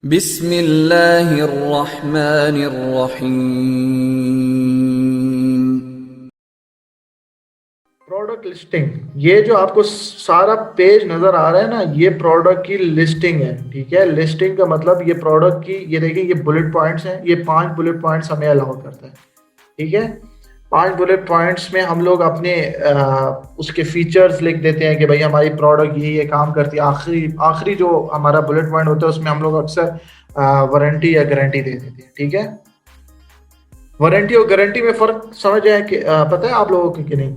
बिस्मिल्लाहिर्रहमानिर्रहीम। Product listing, ये जो आपको सारा पेज नजर आ रहा है ना, ये प्रोडक्ट की लिस्टिंग है। ठीक है, लिस्टिंग का मतलब ये प्रोडक्ट की, ये देखिए ये बुलेट पॉइंट्स हैं, ये 5 बुलेट पॉइंट्स हमें अलाउ करता है। ठीक है, 5 बुलेट पॉइंट्स में हम लोग अपने उसके फीचर्स लिख देते हैं कि भाई हमारी प्रोडक्ट ये काम करती है। आखिरी आखिरी जो हमारा बुलेट पॉइंट होता है उसमें हम लोग अक्सर वारंटी या गारंटी दे देते हैं। ठीक है, वारंटी और गारंटी में फर्क समझ आए कि पता है आप लोगों को कि नहीं?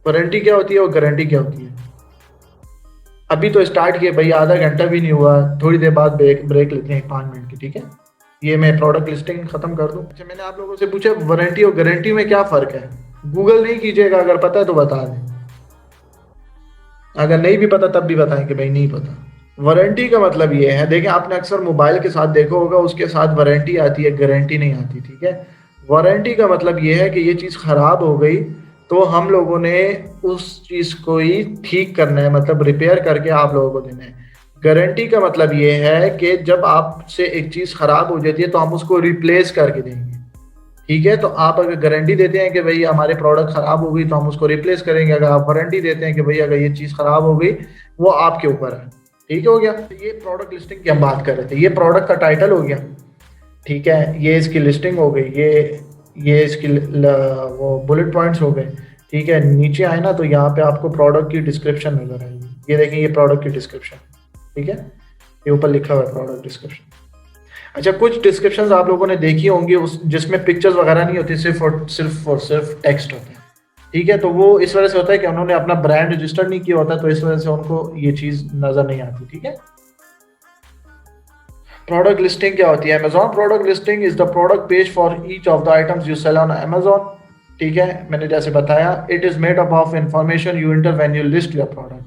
वारंटी क्या होती है और गारंटी क्या होती है? अभी तो स्टार्ट किए भाई, आधा घंटा भी नहीं हुआ, थोड़ी देर बाद ब्रेक ब्रेक लेते हैं 5 मिनट की। ठीक है, ये मैं प्रोडक्ट लिस्टिंग खत्म कर दूं। अच्छा, मैंने आप लोगों से पूछा वारंटी और गारंटी में क्या फर्क है। गूगल नहीं कीजिएगा, अगर पता है तो बता दें, अगर नहीं भी पता तब भी बताएं कि भाई नहीं पता। वारंटी का मतलब ये है, देखिए आपने अक्सर मोबाइल के साथ देखा होगा, उसके साथ वारंटी आती है, गारंटी नहीं आती। ठीक है, वारंटी का मतलब ये है कि ये चीज़ खराब हो गई तो हम लोगों ने उस चीज़ को ही ठीक करना है, मतलब रिपेयर करके आप लोगों को देना है। गारंटी का मतलब ये है कि जब आपसे एक चीज़ खराब हो जाती है तो हम उसको रिप्लेस करके देंगे। ठीक है, तो आप अगर गारंटी देते हैं कि भाई हमारे प्रोडक्ट खराब हो गई तो हम उसको रिप्लेस करेंगे। अगर आप वारंटी देते हैं कि भाई अगर ये चीज़ खराब हो गई, वो आपके ऊपर है। ठीक हो गया, तो ये प्रोडक्ट लिस्टिंग की हम बात कर रहे थे, ये प्रोडक्ट का टाइटल हो गया। ठीक है, ये इसकी लिस्टिंग हो गई, ये इसकी वो बुलेट पॉइंट्स हो गए। ठीक है, नीचे आए ना तो यहाँ पे आपको प्रोडक्ट की डिस्क्रिप्शन नजर आएगी। ये देखें, ये प्रोडक्ट की डिस्क्रिप्शन। ठीक है, ये ऊपर लिखा हुआ है प्रोडक्ट डिस्क्रिप्शन। अच्छा, कुछ डिस्क्रिप्शंस आप लोगों ने देखी होंगी उस जिसमें पिक्चर्स वगैरह नहीं होती, सिर्फ टेक्स्ट होते हैं। ठीक है, तो वो इस वजह से होता है कि उन्होंने अपना ब्रांड रजिस्टर नहीं किया होता, तो इस वजह से उनको ये चीज़ नज़र नहीं आती। ठीक है, प्रोडक्ट लिस्टिंग क्या होती है? Amazon product listing is the product page for each of the items you sell on Amazon. ठीक है, मैंने जैसे बताया, it is made up of information you enter when you list your product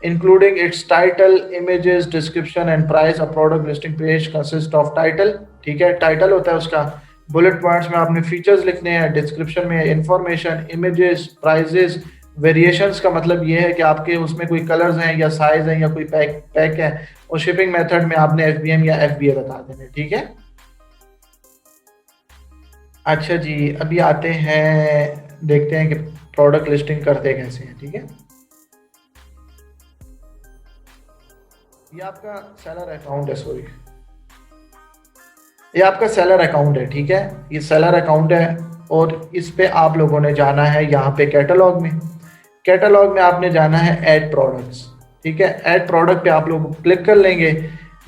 including its title, images, description and price. A product listing page consist of title. ठीक है, title होता है उसका, बुलेट पॉइंट्स में आपने फीचर्स लिखने हैं, description में इंफॉर्मेशन, इमेजेस, प्राइजेस। वेरिएशंस का मतलब ये है कि आपके उसमें कोई कलर्स हैं या साइज है या कोई पैक पैक है, और शिपिंग मेथड में आपने FBM या FBA बता देने। ठीक है, अच्छा जी, अभी आते हैं, देखते हैं कि प्रोडक्ट लिस्टिंग करते कैसे हैं। ठीक है, ये आपका सेलर अकाउंट है, सॉरी, ये आपका सेलर अकाउंट है। ठीक है, ये सेलर अकाउंट है और इस पे आप लोगों ने जाना है यहाँ पे कैटलॉग में। कैटलॉग में आपने जाना है ऐड प्रोडक्ट्स। ठीक है, ऐड प्रोडक्ट पे आप लोग क्लिक कर लेंगे।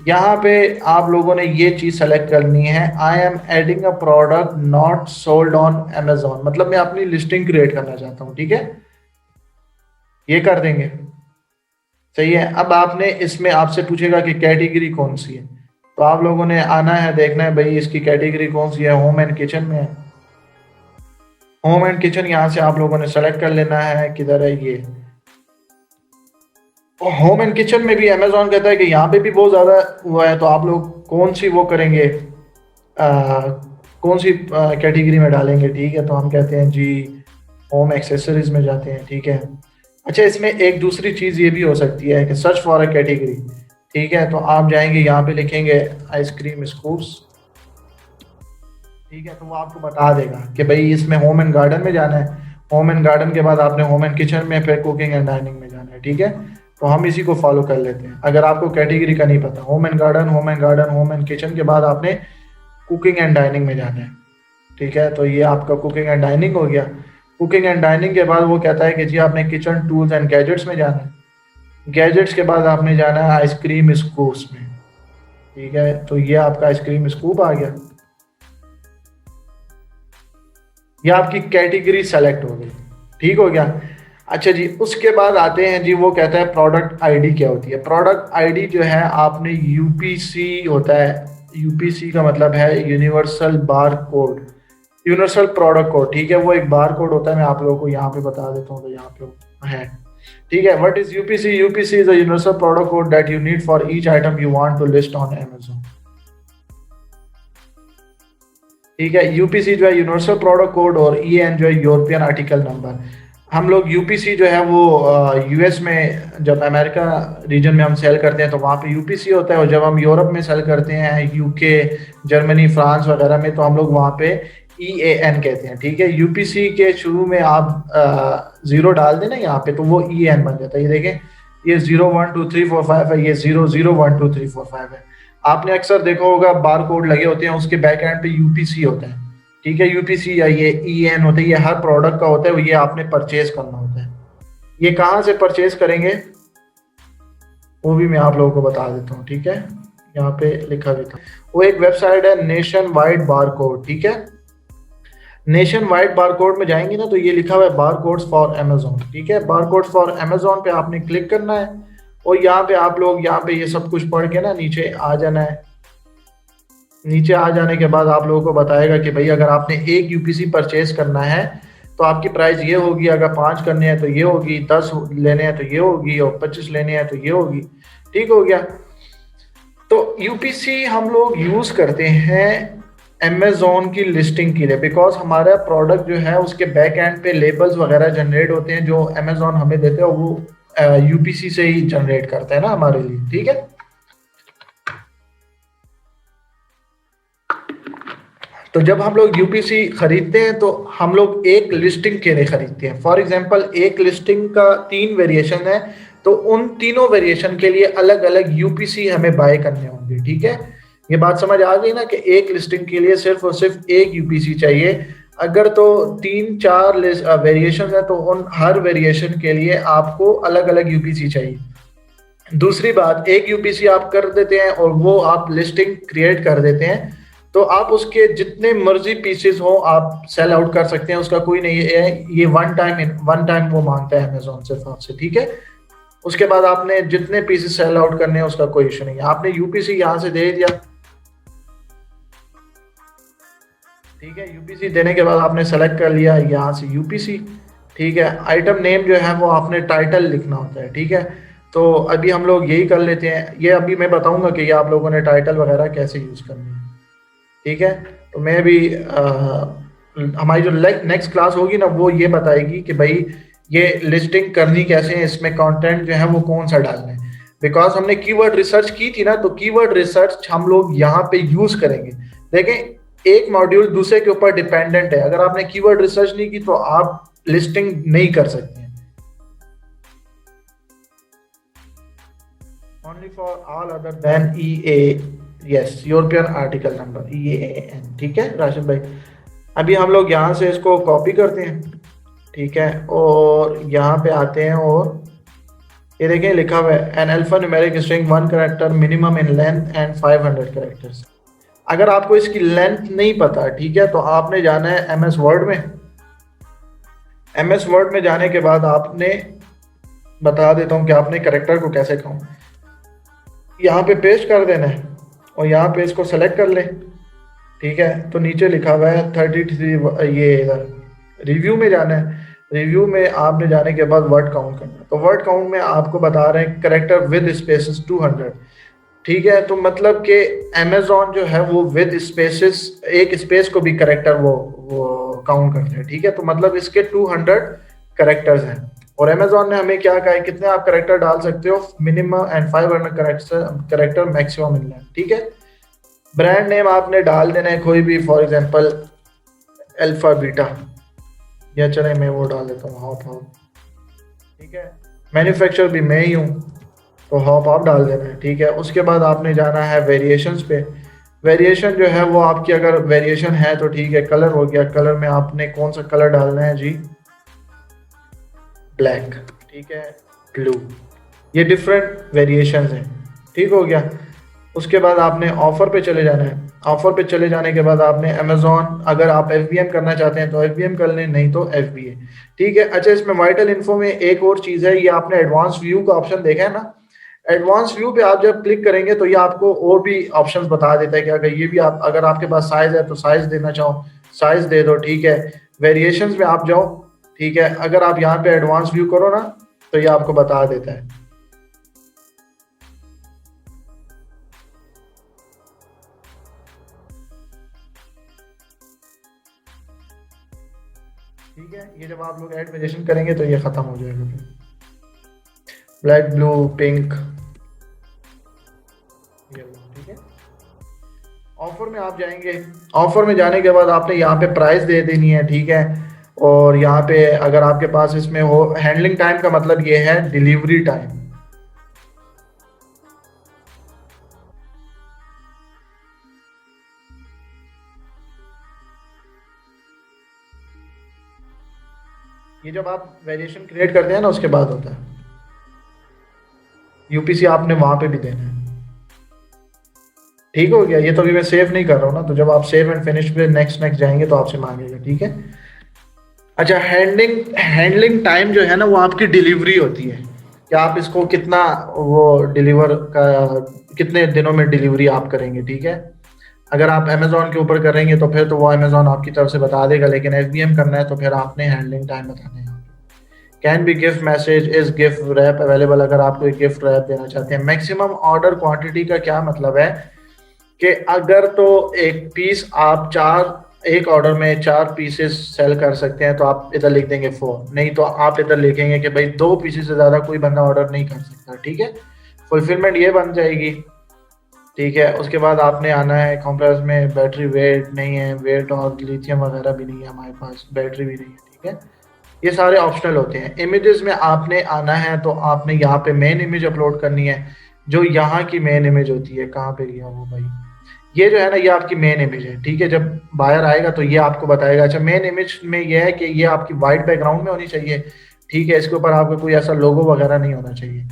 यहाँ पे आप लोगों ने ये चीज़ सेलेक्ट करनी है, I am adding a product not sold on Amazon, मतलब मैं अपनी लिस्टिंग क्रिएट करना चाहता हूँ। ठीक है, ये कर देंगे, सही है। अब आपने इसमें आपसे पूछेगा कि कैटेगरी कौन सी है, तो आप लोगों ने आना है, देखना है भाई इसकी कैटेगरी कौन सी है। होम एंड किचन में है, होम एंड किचन यहाँ से आप लोगों ने सेलेक्ट कर लेना है, किधर है ये। होम एंड किचन में भी अमेजोन कहता है कि यहाँ पे भी बहुत ज़्यादा हुआ है, तो आप लोग कौन सी वो करेंगे, कौन सी कैटेगरी में डालेंगे। ठीक है, तो हम कहते हैं जी होम एक्सेसरीज में जाते हैं। ठीक है, अच्छा, इसमें एक दूसरी चीज़ ये भी हो सकती है कि सर्च फॉर अ कैटेगरी। ठीक है, तो आप जाएंगे यहाँ पे लिखेंगे आइसक्रीम स्कूप्स। ठीक है, तो वो आपको बता देगा कि भाई इसमें होम एंड गार्डन में जाना है। होम एंड गार्डन के बाद आपने होम एंड किचन में, फिर कुकिंग एंड डाइनिंग में जाना है। ठीक है, तो हम इसी को फॉलो कर लेते हैं। अगर आपको कैटेगरी का नहीं पता, home and garden, home and garden, home and kitchen के बाद आपने कुकिंग एंड डाइनिंग में जाना है। ठीक है, तो ये आपका कुकिंग एंड डाइनिंग हो गया। कुकिंग एंड डाइनिंग के बाद वो कहता है कि जी आपने किचन टूल्स एंड गैजेट्स में जाना है। गैजेट्स के बाद आपने जाना है आइसक्रीम स्कूप्स में। ठीक है, तो ये आपका आइसक्रीम स्कूप आ गया, ये आपकी कैटेगरी सेलेक्ट हो गई। ठीक हो गया, अच्छा जी, उसके बाद आते हैं जी, वो कहता है प्रोडक्ट आईडी क्या होती है। प्रोडक्ट आईडी जो है, आपने यूपीसी होता है, यूपीसी का मतलब है universal bar code, universal product code. ठीक है, वो एक बार कोड होता है, मैं आप लोगों को यहाँ पे बता देता हूँ, तो यहाँ पे है। ठीक है, what is UPC? UPC is a universal product code that you need for each item you want to list on Amazon. ठीक है, यूपीसी जो है यूनिवर्सल प्रोडक्ट कोड, और EN जो है यूरोपियन आर्टिकल नंबर। हम लोग यूपीसी जो है वो यूएस में, जब अमेरिका रीजन में हम सेल करते हैं तो वहाँ पे यूपीसी होता है, और जब हम यूरोप में सेल करते हैं, यूके, जर्मनी, फ्रांस वगैरह में, तो हम लोग वहाँ पे ईएएन कहते हैं। ठीक है, यूपीसी के शुरू में आप जीरो डाल देना यहाँ पे, तो वो ईएन बन जाता है। ये देखें, ये 0 1 2 3 4 5 है, ये 0 0 1 2 3 4 5 है। आपने अक्सर देखा होगा बार कोड लगे होते हैं, उसके बैक एंड पे यूपीसी होता है। ठीक है, यूपीसी या ये ईएन होता है, ये हर प्रोडक्ट का होता है, ये आपने परचेज करना होता है। ये कहाँ से परचेज करेंगे वो भी मैं आप लोगों को बता देता हूँ। ठीक है, यहाँ पे लिखा भी था, वो एक वेबसाइट है नेशन वाइड बार कोड। ठीक है, नेशन वाइड बार कोड में जाएंगे ना, तो ये लिखा हुआ है बार कोड्स फॉर अमेजोन। ठीक है, बार कोड्स फॉर अमेजोन पे आपने क्लिक करना है, और यहाँ पे आप लोग यहाँ पे ये सब कुछ पढ़ के ना नीचे आ जाना है। नीचे आ जाने के बाद आप लोगों को बताएगा कि भाई अगर आपने एक यूपीसी परचेज करना है तो आपकी प्राइस ये होगी, अगर 5 करने हैं तो ये होगी, 10 लेने हैं तो ये होगी, और 25 लेने हैं तो ये होगी। ठीक हो गया। तो यूपीसी हम लोग यूज करते हैं अमेजोन की लिस्टिंग के लिए, बिकॉज हमारा प्रोडक्ट जो है उसके बैक एंड पे लेबल्स वगैरह जनरेट होते हैं, जो अमेजोन हमें देते हैं वो यूपीसी से ही जनरेट करता है ना हमारे लिए। ठीक है, तो जब हम लोग यूपीसी खरीदते हैं तो हम लोग एक लिस्टिंग के लिए खरीदते हैं। फॉर एग्जांपल एक लिस्टिंग का 3 वेरिएशन है, तो उन तीनों वेरिएशन के लिए अलग अलग यूपीसी हमें बाय करने होंगे। ठीक है, ये बात समझ आ गई ना कि एक लिस्टिंग के लिए सिर्फ और सिर्फ एक यूपीसी चाहिए। अगर तो 3 4 वेरिएशन है तो उन हर वेरिएशन के लिए आपको अलग अलग यूपीसी चाहिए। दूसरी बात, एक यूपीसी आप कर देते हैं और वो आप लिस्टिंग क्रिएट कर देते हैं, तो आप उसके जितने मर्जी पीसेस हो आप सेल आउट कर सकते हैं, उसका कोई नहीं है। ये वन टाइम वो मांगता है अमेजोन सिर्फ आपसे। ठीक है, उसके बाद आपने जितने पीसेस सेल आउट करने हैं उसका कोई इशू नहीं है। आपने यूपीसी यहाँ से दे दिया। ठीक है, यूपीसी देने के बाद आपने सेलेक्ट कर लिया यहाँ से यूपीसी। ठीक है, आइटम नेम जो है वो आपने टाइटल लिखना होता है। ठीक है, तो अभी हम लोग यही कर लेते हैं। ये अभी मैं बताऊंगा कि ये आप लोगों ने टाइटल वगैरह कैसे यूज करनी है। ठीक है, तो मैं भी हमारी जो नेक्स्ट क्लास होगी ना वो ये बताएगी कि भाई ये लिस्टिंग करनी कैसे है, इसमें कंटेंट जो है वो कौन सा डालना है। बिकॉज हमने कीवर्ड रिसर्च की थी ना, तो कीवर्ड रिसर्च हम लोग यहाँ पे यूज करेंगे। देखें, एक मॉड्यूल दूसरे के ऊपर डिपेंडेंट है, अगर आपने कीवर्ड रिसर्च नहीं की तो आप लिस्टिंग नहीं कर सकते हैं। Only for all other than E A, yes, European article number EAN। ठीक है राशिद भाई, अभी हम लोग यहाँ से इसको कॉपी करते हैं। ठीक है, और यहाँ पे आते हैं, और ये देखें लिखा हुआ है an alphanumeric string 1 character minimum in length and 500 characters. अगर आपको इसकी लेंथ नहीं पता, ठीक है, तो आपने जाना है MS वर्ड में। MS वर्ड में जाने के बाद आपने, बता देता हूँ कि आपने कैरेक्टर को कैसे काउंट, यहाँ पे पेस्ट कर देना है, और यहाँ पे इसको सेलेक्ट कर लें। ठीक है, तो नीचे लिखा हुआ है 33, ये इधर रिव्यू में जाना है। रिव्यू में आपने जाने के बाद वर्ड काउंट करना है, तो वर्ड काउंट में आपको बता रहे हैं करेक्टर विद स्पेसेस 200। ठीक है, तो मतलब कि अमेजोन जो है वो विद स्पेसेस, एक स्पेस को भी करेक्टर वो काउंट करते हैं। ठीक है, तो मतलब इसके 200 करेक्टर्स हैं, और अमेजोन ने हमें क्या कहा है कितने आप करेक्टर डाल सकते हो, minimum and 500 character maximum in length. ठीक है, ब्रांड नेम आपने डाल देना है कोई भी, फॉर एग्जांपल अल्फा बीटा, या चले मैं वो डाल देता हूँ हॉप हॉप। ठीक है, मैन्युफैक्चर भी मैं ही हूँ, तो हॉप आप डाल देना है। ठीक है, उसके बाद आपने जाना है वेरिएशंस पे। वेरिएशन जो है वो आपकी अगर वेरिएशन है तो ठीक है। कलर हो गया, कलर में आपने कौन सा कलर डालना है जी, ब्लैक। ठीक है, ब्लू, ये डिफरेंट वेरिएशंस हैं। ठीक हो गया, उसके बाद आपने ऑफर पे चले जाना है। ऑफर पे चले जाने के बाद आपने अमेजोन, अगर आप FBM करना चाहते हैं तो FBM कर लें, नहीं तो FBA। ठीक है, अच्छा इसमें वाइटल इन्फो में एक और चीज़ है, ये आपने एडवांस व्यू का ऑप्शन देखा है ना। एडवांस व्यू पे आप जब क्लिक करेंगे तो ये आपको और भी ऑप्शंस बता देता है कि अगर ये भी आप, अगर आपके पास साइज है तो साइज देना चाहो साइज दे दो। ठीक है, वेरिएशंस में आप जाओ। ठीक है, अगर आप यहाँ पे एडवांस व्यू करो ना तो ये आपको बता देता है। ठीक है, ये जब आप लोग ऐड वेरिएशन करेंगे तो ये खत्म हो जाएगा फिर। Black, blue, pink, yellow. ठीक है, ऑफर में आप जाएंगे। ऑफर में जाने के बाद आपने यहाँ पे प्राइस दे देनी है। ठीक है, और यहाँ पे अगर आपके पास इसमें हो, हैंडलिंग टाइम का मतलब ये है डिलीवरी टाइम। ये जब आप वेरिएशन क्रिएट करते हैं ना उसके बाद होता है। यूपीसी आपने वहां पे भी देना है। ठीक हो गया, ये तो अभी मैं सेव नहीं कर रहा हूँ ना, तो जब आप सेव एंड फिनिश पे नेक्स्ट नेक्स्ट जाएंगे तो आपसे मांगेगा। ठीक है, अच्छा, हैंडलिंग हैंडलिंग टाइम जो है ना वो आपकी डिलीवरी होती है कि आप इसको कितना वो डिलीवर का, कितने दिनों में डिलीवरी आप करेंगे। ठीक है, अगर आप अमेजोन के ऊपर करेंगे तो फिर तो वो अमेजोन आपकी तरफ से बता देगा, लेकिन एफबीएम करना है तो फिर आपने हैंडलिंग टाइम बताना है। Can be gift message is gift wrap available, अगर आप कोई गिफ्ट रैप देना चाहते हैं। मैक्सिमम ऑर्डर क्वांटिटी का क्या मतलब है कि अगर तो एक पीस आप चार, एक ऑर्डर में 4 पीसेस सेल कर सकते हैं तो आप इधर लिख देंगे 4, नहीं तो आप इधर लिखेंगे कि भाई 2 पीसेस से ज्यादा कोई बंदा ऑर्डर नहीं कर सकता। ठीक है, फुलफिलमेंट ये बन जाएगी। ठीक है, उसके बाद आपने आना है कॉम्प्रेस में, बैटरी वेट नहीं है, वेट और लिथियम वगैरह भी नहीं है हमारे पास, बैटरी भी नहीं है। ठीक है, ये सारे ऑप्शनल होते हैं। इमेजेस में आपने आना है तो आपने यहाँ पे मेन इमेज अपलोड करनी है, जो यहाँ की मेन इमेज होती है। कहाँ पे गया वो भाई, ये जो है ना ये आपकी मेन इमेज है। ठीक है, जब बायर आएगा तो ये आपको बताएगा। अच्छा, मेन इमेज में ये है कि ये आपकी वाइट बैकग्राउंड में होनी चाहिए। ठीक है, इसके ऊपर आपका कोई ऐसा लोगो वगैरह नहीं होना चाहिए।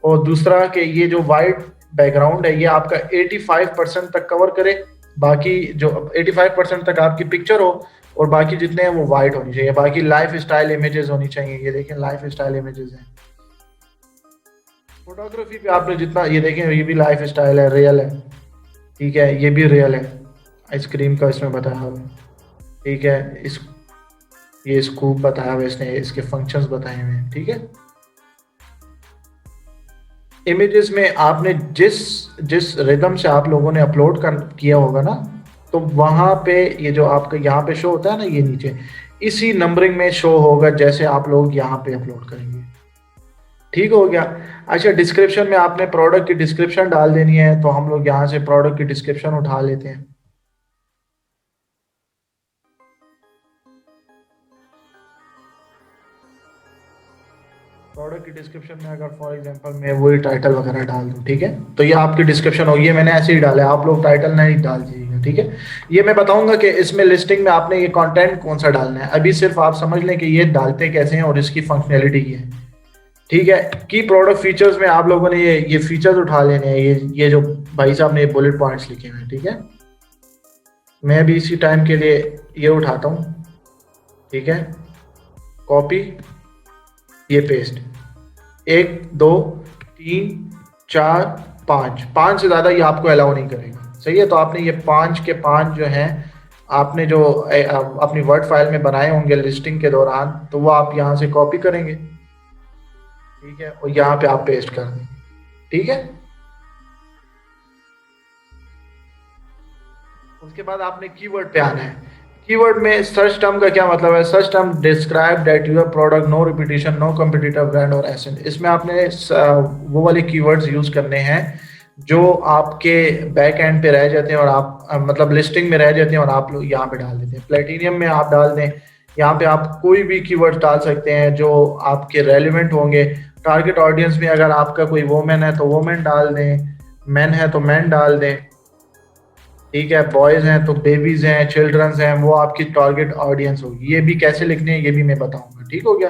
और दूसरा कि ये जो वाइट बैकग्राउंड है ये आपका 85% तक कवर करे, बाकी जो 85% तक आपकी पिक्चर हो, और बाकी जितने हैं वो वाइट होनी चाहिए। बाकी लाइफ स्टाइल इमेजेस होनी चाहिए। ये देखें लाइफ स्टाइल इमेजेस हैं। फोटोग्राफी पे आपने जितना, ये देखें ये भी लाइफ स्टाइल है, रियल है। ठीक है, ये भी रियल है, आइसक्रीम का इसमें बताया हुआ है। ठीक है, इस ये स्कूप बताया हुआ है इसने, इसके फंक्शंस बताए हुए हैं। ठीक है, इमेजेस में आपने जिस जिस रिदम से आप लोगों ने अपलोड कर किया होगा ना, तो वहां पे ये जो आपका यहाँ पे शो होता है ना, ये नीचे इसी नंबरिंग में शो होगा जैसे आप लोग यहाँ पे अपलोड करेंगे। ठीक हो गया। अच्छा, डिस्क्रिप्शन में आपने प्रोडक्ट की डिस्क्रिप्शन डाल देनी है, तो हम लोग यहाँ से प्रोडक्ट की डिस्क्रिप्शन उठा लेते हैं। प्रोडक्ट की डिस्क्रिप्शन में अगर फॉर एग्जांपल मैं वही टाइटल वगैरह डाल दूं, ठीक है, तो ये आपकी डिस्क्रिप्शन होगी। मैंने ऐसे ही डाला है, आप लोग टाइटल नहीं डाल दीजिएगा। ठीक है, ये मैं बताऊंगा कि इसमें लिस्टिंग में आपने ये कंटेंट कौन सा डालना है। अभी सिर्फ आप समझ लें कि ये डालते कैसे हैं और इसकी फंक्शनैलिटी क्या है। ठीक है, की प्रोडक्ट फीचर्स में आप लोगों ने ये फीचर्स उठा लेने हैं, ये जो भाई साहब ने ये बुलेट पॉइंट्स लिखे हुए हैं। ठीक है, मैं भी इसी टाइम के लिए ये उठाता हूँ। ठीक है, कॉपी, ये पेस्ट, 1 2 3 4 5, 5 से ज़्यादा ये आपको अलाउ नहीं करेगा। सही है, तो आपने ये 5 के 5 जो हैं आपने जो अपनी वर्ड फाइल में बनाए होंगे लिस्टिंग के दौरान, तो वो आप यहाँ से कॉपी करेंगे। ठीक है, और यहाँ पे आप पेस्ट कर देंगे। ठीक है, उसके बाद आपने कीवर्ड पे आना है। कीवर्ड में सर्च टर्म का क्या मतलब है? Search term describe that your product, no repetition, no competitive brand और एसेंट। इसमें आपने वो वाले कीवर्ड्स यूज करने हैं जो आपके बैक एंड पे रह जाते हैं और आप मतलब लिस्टिंग में रह जाते हैं और आप लोग यहाँ पे डाल देते हैं। प्लेटिनियम में आप डाल दें, यहाँ पे आप कोई भी कीवर्ड डाल सकते हैं जो आपके रेलिवेंट होंगे। टारगेट ऑडियंस में अगर आपका कोई वोमेन है तो वोमेन डाल दें, मैन है तो मैन डाल दें। ठीक है, बॉयज हैं तो बेबीज हैं, चिल्ड्रंस हैं, वो आपकी टारगेट ऑडियंस होगी। ये भी कैसे लिखने हैं ये भी मैं बताऊंगा। ठीक हो गया।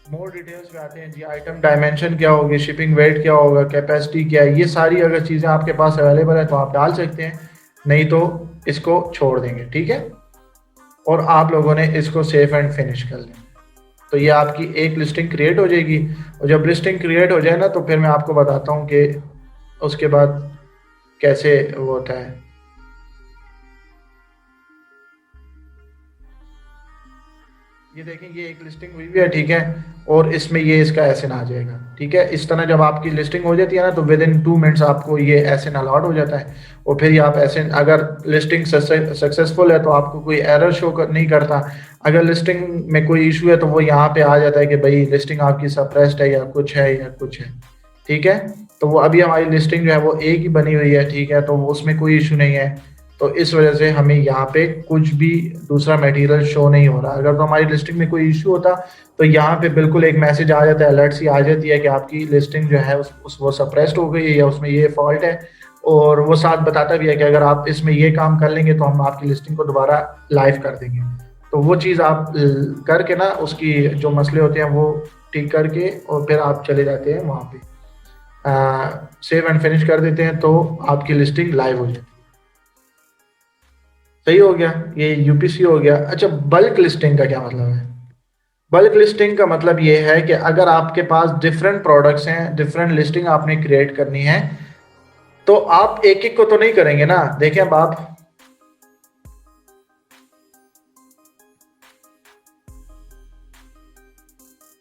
मोर डिटेल्स पे आते हैं जी। आइटम डायमेंशन क्या होगी, शिपिंग वेट क्या होगा, कैपेसिटी क्या है, ये सारी अगर चीज़ें आपके पास अवेलेबल है तो आप डाल सकते हैं, नहीं तो इसको छोड़ देंगे। ठीक है, और आप लोगों ने इसको सेव एंड फिनिश कर लें, तो ये आपकी एक लिस्टिंग क्रिएट हो जाएगी। और जब लिस्टिंग क्रिएट हो जाए ना तो फिर मैं आपको बताता हूँ कि उसके बाद कैसे वो होता है। ये देखें ये एक लिस्टिंग हुई भी है, ठीक है, और इसमें ये इसका एसएन आ जाएगा, ठीक है। इस तरह जब आपकी लिस्टिंग हो जाती है ना तो विद इन 2 मिनट्स आपको ये एसएन अलॉट हो जाता है। और फिर ये आप एसएन, अगर लिस्टिंग सक्सेसफुल है तो आपको कोई एरर शो नहीं करता। अगर लिस्टिंग में कोई इशू है तो वो यहाँ पे आ जाता है कि भाई लिस्टिंग आपकी सप्रेस्ड है या कुछ है या कुछ है, ठीक है। तो वो अभी हमारी लिस्टिंग जो है वो एक ही बनी हुई है, ठीक है, तो उसमें कोई इशू नहीं है। तो इस वजह से हमें यहाँ पे कुछ भी दूसरा मटेरियल शो नहीं हो रहा। अगर तो हमारी लिस्टिंग में कोई इशू होता तो यहाँ पे बिल्कुल एक मैसेज आ जाता है, अलर्ट सी आ जाती है कि आपकी लिस्टिंग जो है वो सप्रेस्ड हो गई है या उसमें ये फॉल्ट है। और वो साथ बताता भी है कि अगर आप इसमें ये काम कर लेंगे तो हम आपकी लिस्टिंग को दोबारा लाइव कर देंगे। तो वो चीज़ आप करके ना उसकी जो मसले होते हैं वो ठीक करके और फिर आप चले जाते हैं वहाँ पे, सेव एंड फिनिश कर देते हैं तो आपकी लिस्टिंग लाइव हो जाती है। सही हो गया, ये यूपीसी हो गया। अच्छा, बल्क लिस्टिंग का क्या मतलब है? बल्क लिस्टिंग का मतलब ये है कि अगर आपके पास डिफरेंट प्रोडक्ट्स हैं, डिफरेंट लिस्टिंग आपने क्रिएट करनी है, तो आप एक एक को तो नहीं करेंगे ना। देखें अब आप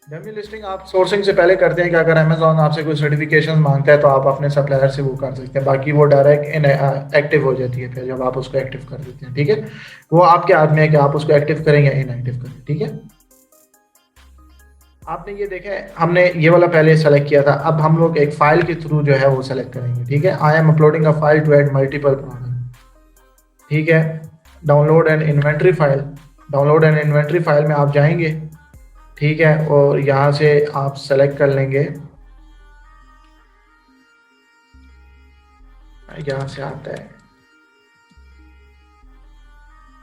डमी लिस्टिंग आप सोर्सिंग से पहले करते हैं कि अगर अमेजोन आपसे कोई सर्टिफिकेशन मांगता है तो आप अपने सप्लायर से वो कर सकते हैं, बाकी वो डायरेक्ट एक्टिव हो जाती है फिर जब आप उसको एक्टिव कर देते हैं, ठीक है। वो आपके हाथ में है कि आप उसको एक्टिव करें या इनएक्टिव करें, ठीक है। आपने ये देखा है, हमने ये वाला पहले सेलेक्ट किया था, अब हम लोग एक फाइल के थ्रू जो है वो सेलेक्ट करेंगे, ठीक है। I am uploading a file to add multiple product, ठीक है। Download and inventory file, download and inventory file में आप जाएंगे, ठीक है, और यहाँ से आप सेलेक्ट कर लेंगे, यहाँ से आता है,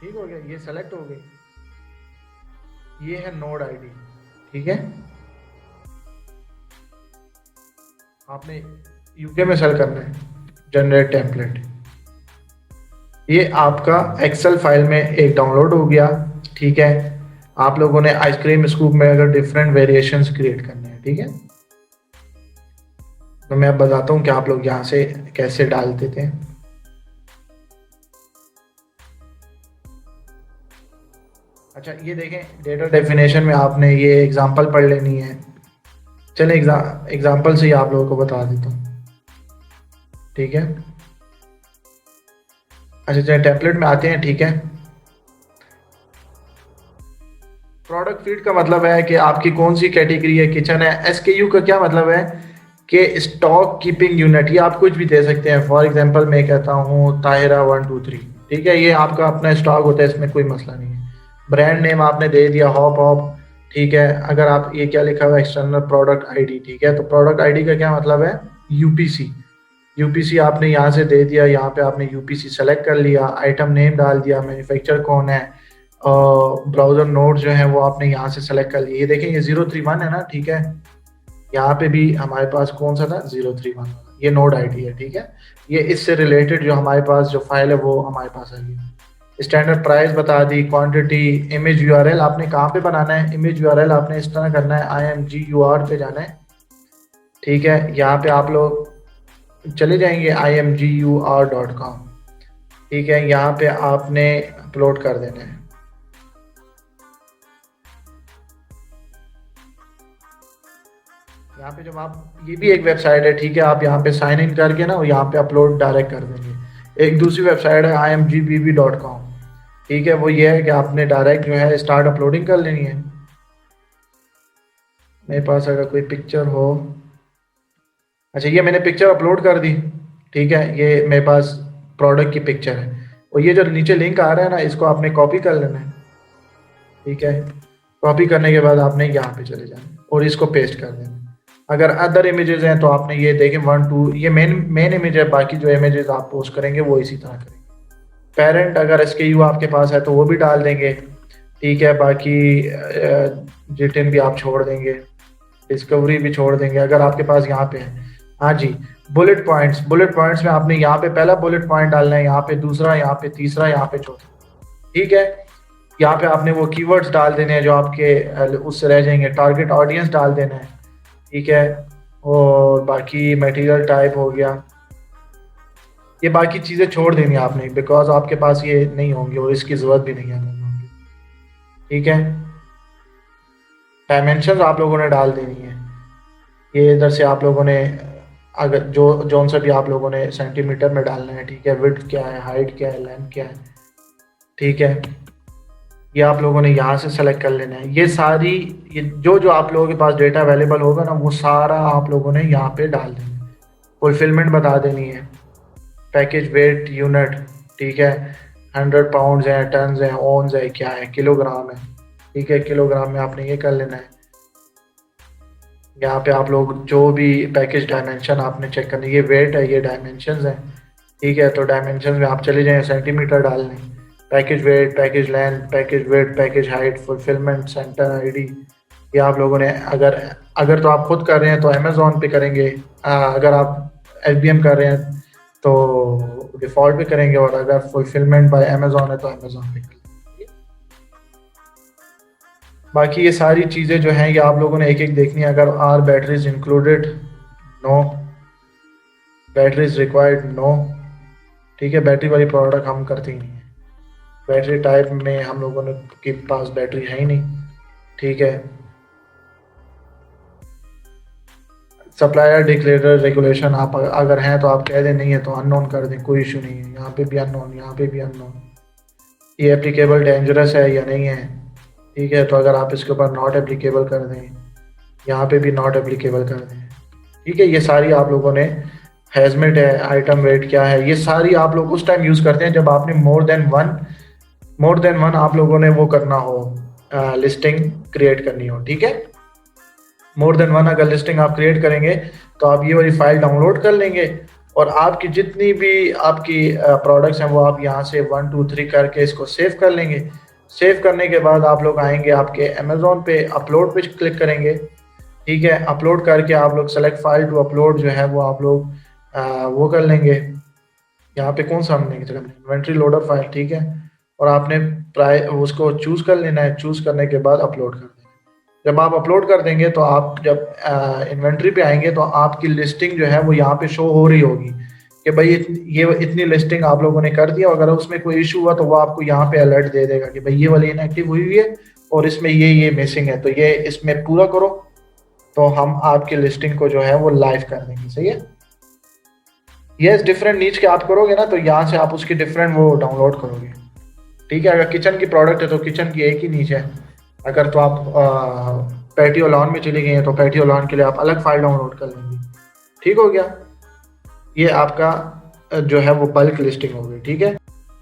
ठीक हो गया, ये सेलेक्ट हो गई। ये है नोड आईडी, ठीक है। आपने यूके में सेल करना है, जनरेट टेम्पलेट। ये आपका एक्सेल फाइल में एक डाउनलोड हो गया, ठीक है। आप लोगों ने आइसक्रीम स्कूप में अगर डिफरेंट वेरिएशंस क्रिएट करने हैं, ठीक है, तो मैं अब बताता हूँ कि आप लोग यहाँ से कैसे डाल देते हैं। अच्छा, ये देखें डेटा डेफिनेशन में आपने ये एग्जांपल पढ़ लेनी है। चलें एग्जांपल से ही आप लोगों को बता देता हूँ, ठीक है। अच्छा चलिए टेम्पलेट में आते हैं, ठीक है। प्रोडक्ट फीड का मतलब है कि आपकी कौन सी कैटेगरी है, किचन है। एसकेयू का क्या मतलब है कि स्टॉक कीपिंग यूनिट, ये आप कुछ भी दे सकते हैं। फॉर एग्जांपल मैं कहता हूँ ताहिरा 123, ठीक है, ये आपका अपना स्टॉक होता है, इसमें कोई मसला नहीं है। ब्रांड नेम आपने दे दिया हॉप हॉप, ठीक है। अगर आप ये क्या लिखा हुआ है एक्सटर्नल प्रोडक्ट आईडी, ठीक है, तो प्रोडक्ट आईडी का क्या मतलब है, यूपीसी। यूपीसी आपने यहाँ से दे दिया, यहाँ पे आपने यूपीसी सेलेक्ट कर लिया, आइटम नेम डाल दिया, मैन्युफैक्चर कौन है, ब्राउजर नोड जो है वो आपने यहाँ से सेलेक्ट कर लिया। ये देखें ये 031 है ना, ठीक है। यहाँ पे भी हमारे पास कौन सा था, 031, ये नोड आईडी है, ठीक है। ये इससे रिलेटेड जो हमारे पास जो फाइल है वो हमारे पास आ गई। स्टैंडर्ड प्राइस बता दी, क्वांटिटी, इमेज यूआरएल आपने कहाँ पे बनाना है, इमेज यूआरएल आपने इस तरह करना है, IMGUR पे जाना है, ठीक है। यहाँ पे आप लोग चले जाएंगे imgur.com, ठीक है। यहाँ पे आपने अपलोड कर देना है। यहाँ पे जब आप, ये भी एक वेबसाइट है, ठीक है, आप यहाँ पे साइन इन करके ना यहाँ पे अपलोड डायरेक्ट कर देंगे। एक दूसरी वेबसाइट है imgbb.com, ठीक है, वो ये है कि आपने डायरेक्ट जो है स्टार्ट अपलोडिंग कर लेनी है। मेरे पास अगर कोई पिक्चर हो, अच्छा ये मैंने पिक्चर अपलोड कर दी, ठीक है, ये मेरे पास प्रोडक्ट की पिक्चर है। और ये जो नीचे लिंक आ रहा है ना, इसको आपने कॉपी कर लेना है, ठीक है। कॉपी करने के बाद आपने यहाँ पे चले जाना और इसको पेस्ट कर देना। अगर अदर इमेजेस हैं तो आपने ये देखें 1 2, ये मेन इमेज है, बाकी जो इमेजेस आप पोस्ट करेंगे वो इसी तरह करेंगे। पेरेंट अगर SKU आपके पास है तो वो भी डाल देंगे, ठीक है। बाकी जिटिन भी आप छोड़ देंगे, डिस्कवरी भी छोड़ देंगे अगर आपके पास यहाँ पे है। हाँ जी, बुलेट पॉइंट्स, बुलेट पॉइंट्स में आपने यहाँ पे पहला बुलेट पॉइंट डालना है, यहाँ पे दूसरा, यहाँ पे तीसरा, यहाँ पे चौथा, ठीक है। यहाँ पे आपने वो कीवर्ड्स डाल देने हैं जो आपके उससे रह जाएंगे, टारगेट ऑडियंस डाल देना है, ठीक है। और बाकी मटेरियल टाइप हो गया, ये बाकी चीज़ें छोड़ देनी है आपने, बिकॉज आपके पास ये नहीं होंगे और इसकी ज़रूरत भी नहीं है, ठीक है। डायमेंशन आप लोगों ने डाल देनी है। ये इधर से आप लोगों ने अगर जोन से भी आप लोगों ने सेंटीमीटर में डालना है, ठीक है। विड्थ क्या है, हाइट क्या है, लेंथ क्या है, ठीक है। ये आप लोगों ने यहाँ से सेलेक्ट कर लेना है। ये सारी ये जो जो आप लोगों के पास डेटा अवेलेबल होगा ना, वो सारा आप लोगों ने यहाँ पे डाल देना है। फुलफिलमेंट बता देनी है, पैकेज वेट यूनिट, ठीक है। 100 पाउंड्स है, टन्स है, ओन्स है, क्या है, किलोग्राम है, ठीक है। किलोग्राम में आपने ये कर लेना है। यहाँ पे आप लोग जो भी पैकेज डायमेंशन आपने चेक करना है, ये वेट है, ये डायमेंशंस हैं, ठीक है। तो डायमेंशन में आप चले जाएं, सेंटीमीटर डालने, package weight, package length, package weight, package height, fulfilment centre ID. ये आप लोगों ने अगर अगर तो आप खुद कर रहे हैं तो अमेजोन पे करेंगे, अगर आप एसबीएम कर रहे हैं तो डिफॉल्ट पे करेंगे, और अगर फुलफिलमेंट बाय अमेजोन है तो अमेजोन पे करेंगे। बाकी ये सारी चीज़ें जो हैं ये आप लोगों ने एक एक देखनी है। अगर are batteries included, no. Batteries required, no, ठीक है। बैटरी वाली प्रोडक्ट हम करते ही नहीं है। बैटरी टाइप में हम लोगों ने के पास बैटरी है ही नहीं, ठीक है। सप्लायर डिक्लेयर रेगुलेशन आप अगर हैं तो आप कह दें, नहीं है तो अननोन कर दें, कोई इशू नहीं है। यहाँ पे भी अननोन, यहाँ पे भी अननोन। ये एप्लीकेबल डेंजरस है या नहीं है, ठीक है। तो अगर आप इसके ऊपर नॉट एप्लीकेबल कर दें, यहाँ पे भी नॉट एप्लीकेबल कर दें, ठीक है। ये सारी आप लोगों ने, हैजमेट है, आइटम वेट क्या है, ये सारी आप लोग उस टाइम यूज़ करते हैं जब आपने मोर देन वन आप लोगों ने वो करना हो, लिस्टिंग क्रिएट करनी हो, ठीक है। मोर देन वन अगर लिस्टिंग आप क्रिएट करेंगे तो आप ये वाली फाइल डाउनलोड कर लेंगे, और आपकी जितनी भी आपकी प्रोडक्ट्स हैं वो आप यहाँ से 1 2 3 करके इसको सेव कर लेंगे। सेव करने के बाद आप लोग आएंगे आपके अमेजोन पे, अपलोड पे क्लिक करेंगे, ठीक है। अपलोड करके आप लोग सेलेक्ट फाइल टू अपलोड जो है वो आप लोग वो कर लेंगे। यहाँ पे कौन सा हमने इन्वेंट्री लोडर फाइल, ठीक है। और आपने उसको चूज कर लेना है। चूज करने के बाद अपलोड कर देना। जब आप अपलोड कर देंगे तो आप जब इन्वेंट्री पे आएंगे तो आपकी लिस्टिंग जो है वो यहाँ पे शो हो रही होगी कि भाई ये इतनी लिस्टिंग आप लोगों ने कर दिया। अगर उसमें कोई इशू हुआ तो वो आपको यहाँ पे अलर्ट दे देगा कि भाई ये वाली इनएक्टिव हुई है और इसमें ये मिसिंग है, तो ये इसमें पूरा करो, तो हम आपकी लिस्टिंग को जो है वो लाइव कर देंगे। सही है। ये डिफरेंट नीच के आप करोगे ना, तो यहाँ से आप उसकी डिफरेंट वो डाउनलोड करोगे, ठीक है। अगर किचन की प्रोडक्ट है तो किचन की एक ही नीच है। अगर तो आप पैटियो लॉन में चली गई हैं तो पैटियो लॉन के लिए आप अलग फाइल डाउनलोड कर लेंगे, ठीक हो गया। ये आपका जो है वो बल्क लिस्टिंग हो गई, ठीक है।